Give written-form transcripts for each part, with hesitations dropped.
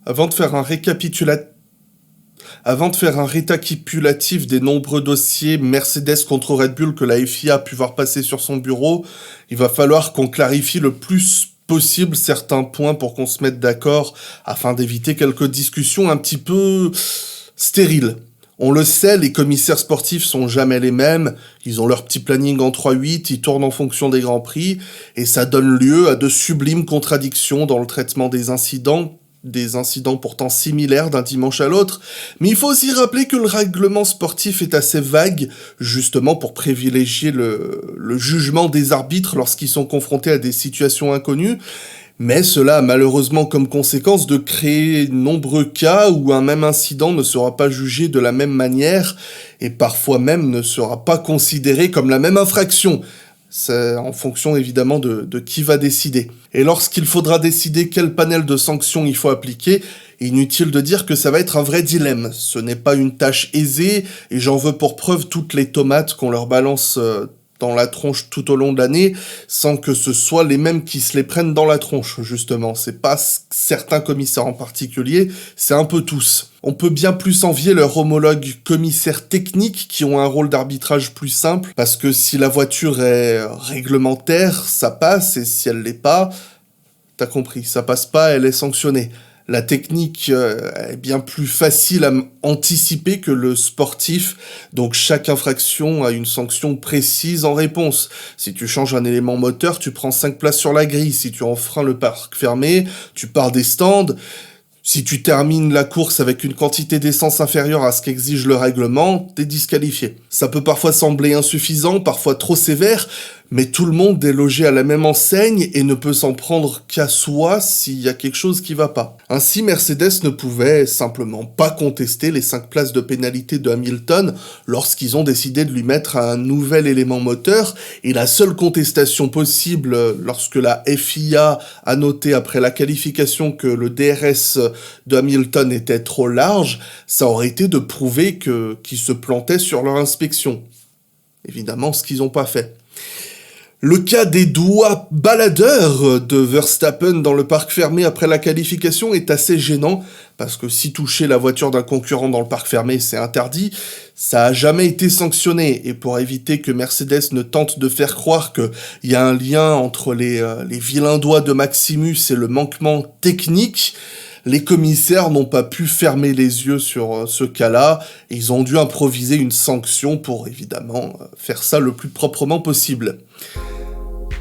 Avant de faire un récapitulatif des nombreux dossiers Mercedes contre Red Bull que la FIA a pu voir passer sur son bureau, il va falloir qu'on clarifie le plus possible certains points pour qu'on se mette d'accord afin d'éviter quelques discussions un petit peu stériles. On le sait, les commissaires sportifs sont jamais les mêmes, ils ont leur petit planning en 3-8, ils tournent en fonction des grands prix, et ça donne lieu à de sublimes contradictions dans le traitement des incidents pourtant similaires d'un dimanche à l'autre, mais il faut aussi rappeler que le règlement sportif est assez vague, justement pour privilégier le jugement des arbitres lorsqu'ils sont confrontés à des situations inconnues, mais cela a malheureusement comme conséquence de créer nombreux cas où un même incident ne sera pas jugé de la même manière et parfois même ne sera pas considéré comme la même infraction. C'est en fonction évidemment de qui va décider. Et lorsqu'il faudra décider quel panel de sanctions il faut appliquer, inutile de dire que ça va être un vrai dilemme. Ce n'est pas une tâche aisée et j'en veux pour preuve toutes les tomates qu'on leur balance dans la tronche tout au long de l'année, sans que ce soit les mêmes qui se les prennent dans la tronche, justement. C'est pas certains commissaires en particulier, c'est un peu tous. On peut bien plus envier leurs homologues commissaires techniques qui ont un rôle d'arbitrage plus simple, parce que si la voiture est réglementaire, ça passe, et si elle l'est pas, t'as compris, ça passe pas, elle est sanctionnée. La technique est bien plus facile à anticiper que le sportif, donc chaque infraction a une sanction précise en réponse. Si tu changes un élément moteur, tu prends 5 places sur la grille. Si tu enfreins le parc fermé, tu pars des stands. Si tu termines la course avec une quantité d'essence inférieure à ce qu'exige le règlement, t'es disqualifié. Ça peut parfois sembler insuffisant, parfois trop sévère, mais tout le monde est logé à la même enseigne et ne peut s'en prendre qu'à soi s'il y a quelque chose qui va pas. Ainsi, Mercedes ne pouvait simplement pas contester les 5 places de pénalité de Hamilton lorsqu'ils ont décidé de lui mettre un nouvel élément moteur, et la seule contestation possible lorsque la FIA a noté après la qualification que le DRS de Hamilton était trop large, ça aurait été de prouver qu'ils se plantaient sur leur inspection. Évidemment, ce qu'ils n'ont pas fait. Le cas des doigts baladeurs de Verstappen dans le parc fermé après la qualification est assez gênant, parce que si toucher la voiture d'un concurrent dans le parc fermé c'est interdit, ça a jamais été sanctionné, et pour éviter que Mercedes ne tente de faire croire qu'il y a un lien entre les vilains doigts de Maximus et le manquement technique, les commissaires n'ont pas pu fermer les yeux sur ce cas-là, et ils ont dû improviser une sanction pour évidemment faire ça le plus proprement possible.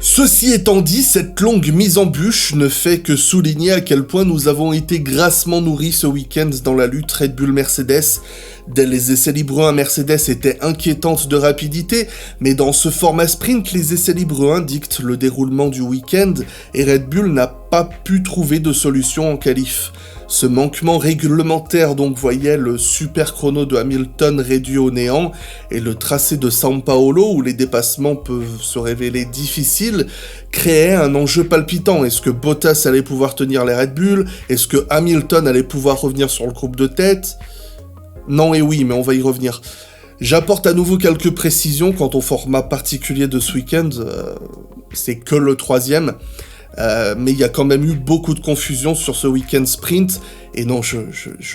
Ceci étant dit, cette longue mise en bûche ne fait que souligner à quel point nous avons été grassement nourris ce week-end dans la lutte Red Bull-Mercedes. Dès les essais libres 1, Mercedes était inquiétante de rapidité, mais dans ce format sprint, les essais libres 1 dictent le déroulement du week-end et Red Bull n'a pas pu trouver de solution en qualif. Ce manquement réglementaire donc voyait le super chrono de Hamilton réduit au néant et le tracé de São Paulo où les dépassements peuvent se révéler difficiles créait un enjeu palpitant. Est-ce que Bottas allait pouvoir tenir les Red Bull? Est-ce que Hamilton allait pouvoir revenir sur le groupe de tête? Non et oui, mais on va y revenir. J'apporte à nouveau quelques précisions quant au format particulier de ce week-end, c'est que le 3e. Mais il y a quand même eu beaucoup de confusion sur ce week-end sprint, et non, je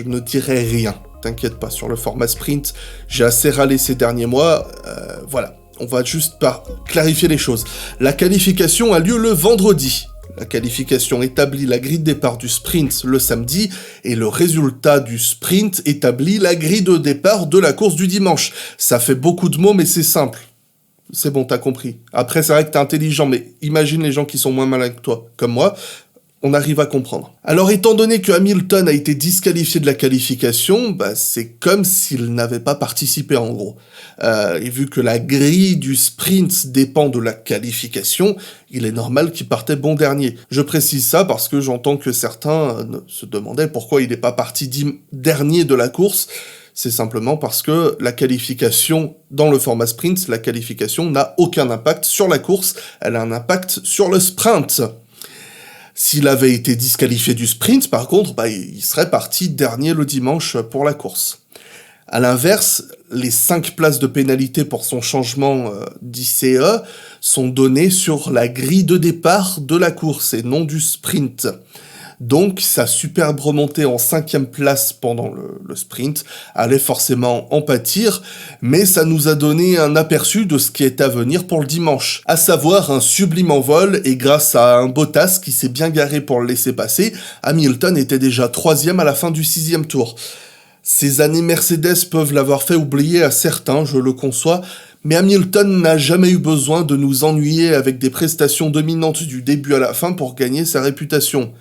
ne dirai rien, t'inquiète pas, sur le format sprint, j'ai assez râlé ces derniers mois, voilà, on va juste clarifier les choses. La qualification a lieu le vendredi. La qualification établit la grille de départ du sprint le samedi, et le résultat du sprint établit la grille de départ de la course du dimanche. Ça fait beaucoup de mots, mais c'est simple. C'est bon, t'as compris. Après, c'est vrai que t'es intelligent, mais imagine les gens qui sont moins malins que toi, comme moi, on arrive à comprendre. Alors, étant donné que Hamilton a été disqualifié de la qualification, c'est comme s'il n'avait pas participé, en gros. Et vu que la grille du sprint dépend de la qualification, il est normal qu'il partait bon dernier. Je précise ça parce que j'entends que certains se demandaient pourquoi il n'est pas parti dernier de la course. C'est simplement parce que la qualification, dans le format sprint, la qualification n'a aucun impact sur la course, elle a un impact sur le sprint. S'il avait été disqualifié du sprint, par contre, il serait parti dernier le dimanche pour la course. A l'inverse, les 5 places de pénalité pour son changement d'ICE sont données sur la grille de départ de la course et non du sprint. Donc sa superbe remontée en 5e place pendant le sprint allait forcément en pâtir, mais ça nous a donné un aperçu de ce qui est à venir pour le dimanche, à savoir un sublime envol, et grâce à un Bottas qui s'est bien garé pour le laisser passer, Hamilton était déjà 3e à la fin du 6e tour. Ces années Mercedes peuvent l'avoir fait oublier à certains, je le conçois, mais Hamilton n'a jamais eu besoin de nous ennuyer avec des prestations dominantes du début à la fin pour gagner sa réputation.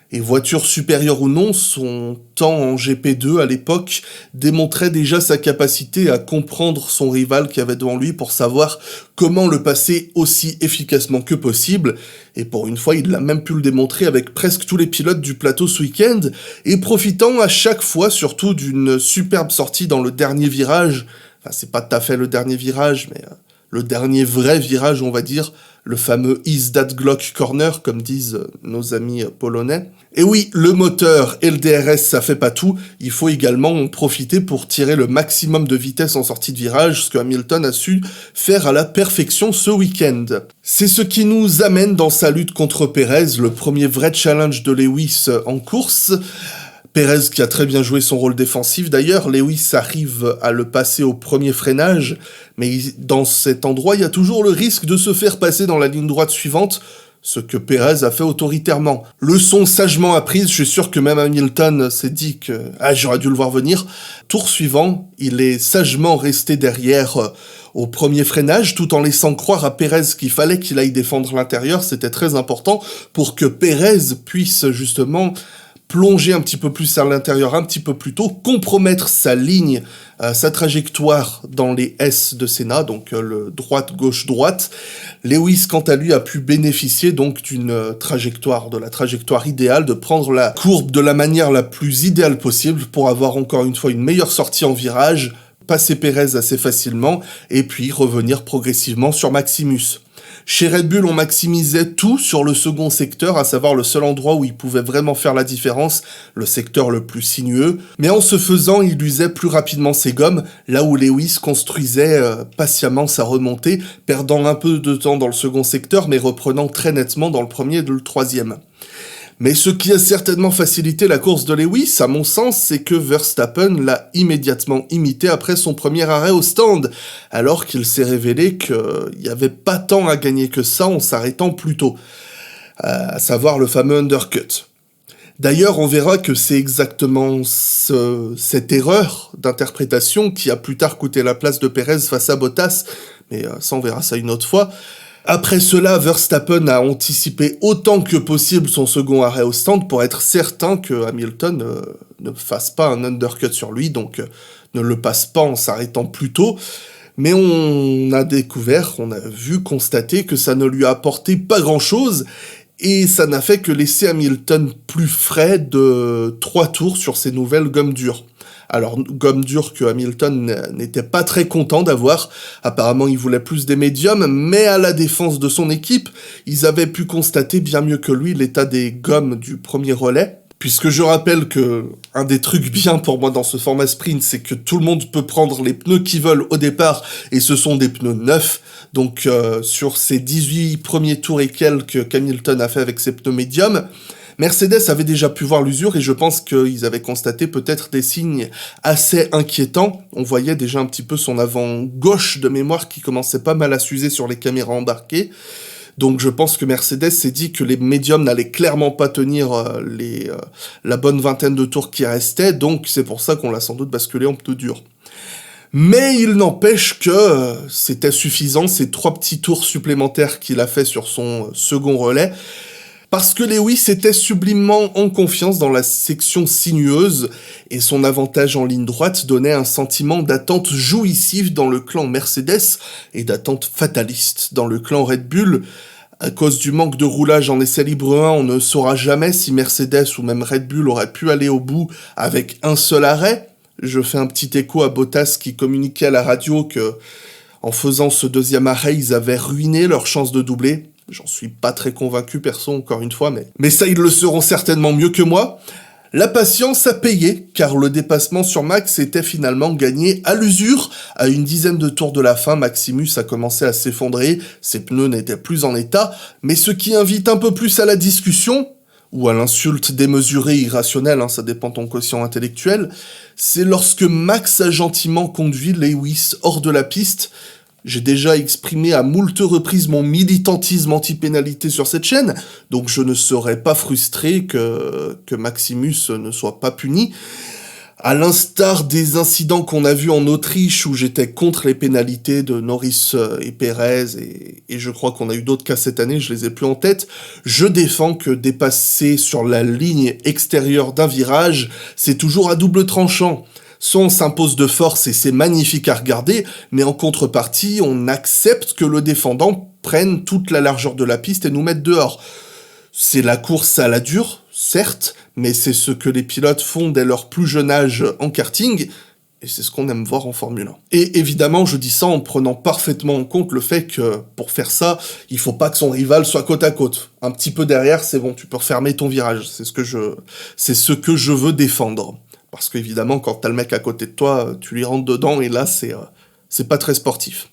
Et voiture supérieure ou non, son temps en GP2 à l'époque démontrait déjà sa capacité à comprendre son rival qui avait devant lui pour savoir comment le passer aussi efficacement que possible. Et pour une fois, il a même pu le démontrer avec presque tous les pilotes du plateau ce week-end, et profitant à chaque fois surtout d'une superbe sortie dans le dernier virage. Enfin, c'est pas tout à fait le dernier virage, mais le dernier vrai virage, on va dire, le fameux Is That Glock Corner, comme disent nos amis polonais. Et oui, le moteur et le DRS, ça fait pas tout, il faut également en profiter pour tirer le maximum de vitesse en sortie de virage, ce que Hamilton a su faire à la perfection ce week-end. C'est ce qui nous amène dans sa lutte contre Pérez, le premier vrai challenge de Lewis en course. Pérez qui a très bien joué son rôle défensif d'ailleurs, Lewis arrive à le passer au premier freinage, mais dans cet endroit, il y a toujours le risque de se faire passer dans la ligne droite suivante, ce que Pérez a fait autoritairement. Leçon sagement apprise, je suis sûr que même Hamilton s'est dit que « j'aurais dû le voir venir ». Tour suivant, il est sagement resté derrière au premier freinage, tout en laissant croire à Pérez qu'il fallait qu'il aille défendre l'intérieur, c'était très important pour que Pérez puisse justement plonger un petit peu plus à l'intérieur, un petit peu plus tôt, compromettre sa ligne, sa trajectoire dans les S de Senna, donc le droite-gauche-droite. Lewis, quant à lui, a pu bénéficier donc d'une trajectoire, de la trajectoire idéale, de prendre la courbe de la manière la plus idéale possible pour avoir encore une fois une meilleure sortie en virage, passer Pérez assez facilement, et puis revenir progressivement sur Maximus. Chez Red Bull, on maximisait tout sur le second secteur, à savoir le seul endroit où il pouvait vraiment faire la différence, le secteur le plus sinueux. Mais en ce faisant, il usait plus rapidement ses gommes, là où Lewis construisait patiemment sa remontée, perdant un peu de temps dans le second secteur, mais reprenant très nettement dans le premier et le troisième. Mais ce qui a certainement facilité la course de Lewis, à mon sens, c'est que Verstappen l'a immédiatement imité après son premier arrêt au stand, alors qu'il s'est révélé qu'il n'y avait pas tant à gagner que ça en s'arrêtant plus tôt, à savoir le fameux undercut. D'ailleurs, on verra que c'est exactement cette erreur d'interprétation qui a plus tard coûté la place de Pérez face à Bottas, mais ça on verra ça une autre fois. Après cela, Verstappen a anticipé autant que possible son second arrêt au stand pour être certain que Hamilton ne fasse pas un undercut sur lui, donc ne le passe pas en s'arrêtant plus tôt. Mais on a découvert, on a vu, constater que ça ne lui a apporté pas grand-chose, et ça n'a fait que laisser Hamilton plus frais de 3 tours sur ses nouvelles gommes dures. Alors, gomme dure que Hamilton n'était pas très content d'avoir. Apparemment, il voulait plus des médiums, mais à la défense de son équipe, ils avaient pu constater bien mieux que lui l'état des gommes du premier relais. Puisque je rappelle que un des trucs bien pour moi dans ce format sprint, c'est que tout le monde peut prendre les pneus qu'ils veulent au départ, et ce sont des pneus neufs. Donc, sur ces 18 premiers tours et quelques qu'Hamilton a fait avec ses pneus médiums, Mercedes avait déjà pu voir l'usure et je pense qu'ils avaient constaté peut-être des signes assez inquiétants. On voyait déjà un petit peu son avant gauche de mémoire qui commençait pas mal à s'user sur les caméras embarquées. Donc je pense que Mercedes s'est dit que les médiums n'allaient clairement pas tenir la bonne vingtaine de tours qui restaient, donc c'est pour ça qu'on l'a sans doute basculé en pneus durs. Mais il n'empêche que c'était suffisant, ces 3 petits tours supplémentaires qu'il a fait sur son second relais, parce que Lewis était sublimement en confiance dans la section sinueuse, et son avantage en ligne droite donnait un sentiment d'attente jouissif dans le clan Mercedes, et d'attente fataliste dans le clan Red Bull. À cause du manque de roulage en essai libre 1, on ne saura jamais si Mercedes ou même Red Bull aurait pu aller au bout avec un seul arrêt. Je fais un petit écho à Bottas qui communiquait à la radio que, en faisant ce deuxième arrêt, ils avaient ruiné leur chance de doubler. J'en suis pas très convaincu, perso, encore une fois, mais ça, ils le seront certainement mieux que moi. La patience a payé, car le dépassement sur Max était finalement gagné à l'usure. À une dizaine de tours de la fin, Maximus a commencé à s'effondrer, ses pneus n'étaient plus en état, mais ce qui invite un peu plus à la discussion, ou à l'insulte démesurée et irrationnelle, ça dépend de ton quotient intellectuel, c'est lorsque Max a gentiment conduit Lewis hors de la piste. J'ai déjà exprimé à moult reprises mon militantisme anti-pénalité sur cette chaîne, donc je ne serais pas frustré que Maximus ne soit pas puni. À l'instar des incidents qu'on a vus en Autriche où j'étais contre les pénalités de Norris et Perez, et je crois qu'on a eu d'autres cas cette année, je les ai plus en tête, je défends que dépasser sur la ligne extérieure d'un virage, c'est toujours à double tranchant. Soit on s'impose de force et c'est magnifique à regarder, mais en contrepartie, on accepte que le défendant prenne toute la largeur de la piste et nous mette dehors. C'est la course à la dure, certes, mais c'est ce que les pilotes font dès leur plus jeune âge en karting, et c'est ce qu'on aime voir en Formule 1. Et évidemment, je dis ça en prenant parfaitement en compte le fait que, pour faire ça, il faut pas que son rival soit côte à côte. Un petit peu derrière, c'est bon, tu peux refermer ton virage. C'est ce que je veux défendre. Parce qu'évidemment, quand t'as le mec à côté de toi, tu lui rentres dedans, et là, c'est pas très sportif.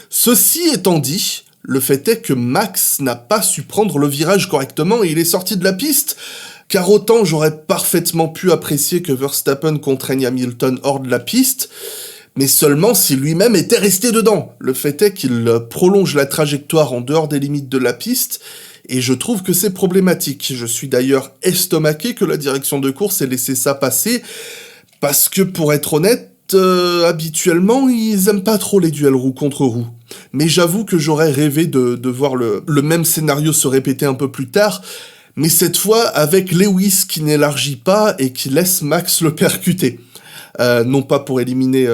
Ceci étant dit, le fait est que Max n'a pas su prendre le virage correctement et il est sorti de la piste, car autant j'aurais parfaitement pu apprécier que Verstappen contraigne Hamilton hors de la piste, mais seulement si lui-même était resté dedans. Le fait est qu'il prolonge la trajectoire en dehors des limites de la piste, et je trouve que c'est problématique. Je suis d'ailleurs estomaqué que la direction de course ait laissé ça passer, parce que pour être honnête, habituellement, ils aiment pas trop les duels roue contre roue. Mais j'avoue que j'aurais rêvé de voir le même scénario se répéter un peu plus tard, mais cette fois avec Lewis qui n'élargit pas et qui laisse Max le percuter. Non pas pour éliminer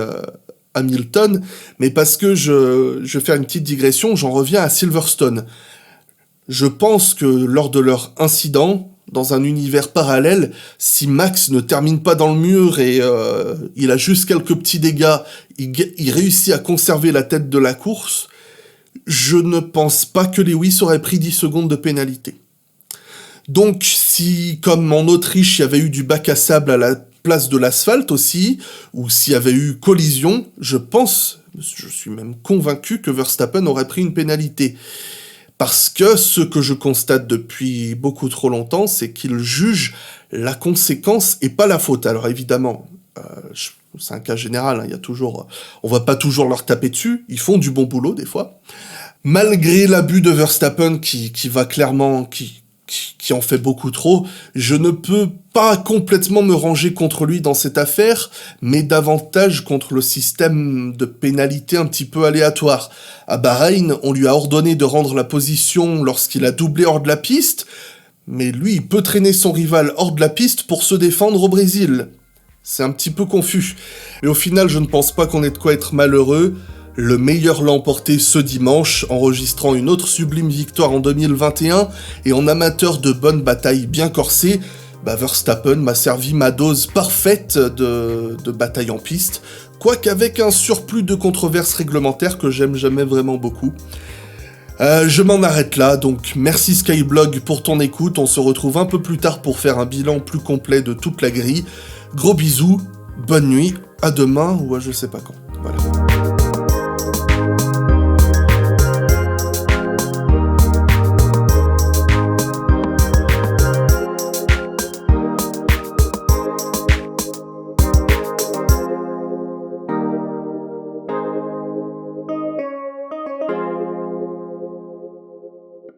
Hamilton, mais parce que je vais faire une petite digression, j'en reviens à Silverstone. Je pense que lors de leur incident, dans un univers parallèle, si Max ne termine pas dans le mur et il a juste quelques petits dégâts, il réussit à conserver la tête de la course, je ne pense pas que Lewis aurait pris 10 secondes de pénalité. Donc si, comme en Autriche, il y avait eu du bac à sable à la place de l'asphalte aussi, ou s'il y avait eu collision, je suis même convaincu que Verstappen aurait pris une pénalité. Parce que ce que je constate depuis beaucoup trop longtemps, c'est qu'ils jugent la conséquence et pas la faute. Alors évidemment, c'est un cas général, on va pas toujours leur taper dessus, ils font du bon boulot des fois. Malgré l'abus de Verstappen qui va clairement, qui en fait beaucoup trop, je ne peux pas complètement me ranger contre lui dans cette affaire, mais davantage contre le système de pénalité un petit peu aléatoire. À Bahreïn, on lui a ordonné de rendre la position lorsqu'il a doublé hors de la piste, mais lui, il peut traîner son rival hors de la piste pour se défendre au Brésil. C'est un petit peu confus. Et au final, je ne pense pas qu'on ait de quoi être malheureux. Le meilleur l'a emporté ce dimanche, enregistrant une autre sublime victoire en 2021, et en amateur de bonnes batailles bien corsées, Verstappen m'a servi ma dose parfaite de bataille en piste, quoique avec un surplus de controverses réglementaires que j'aime jamais vraiment beaucoup. Je m'en arrête là, donc merci Skyblog pour ton écoute, on se retrouve un peu plus tard pour faire un bilan plus complet de toute la grille. Gros bisous, bonne nuit, à demain ou à je sais pas quand.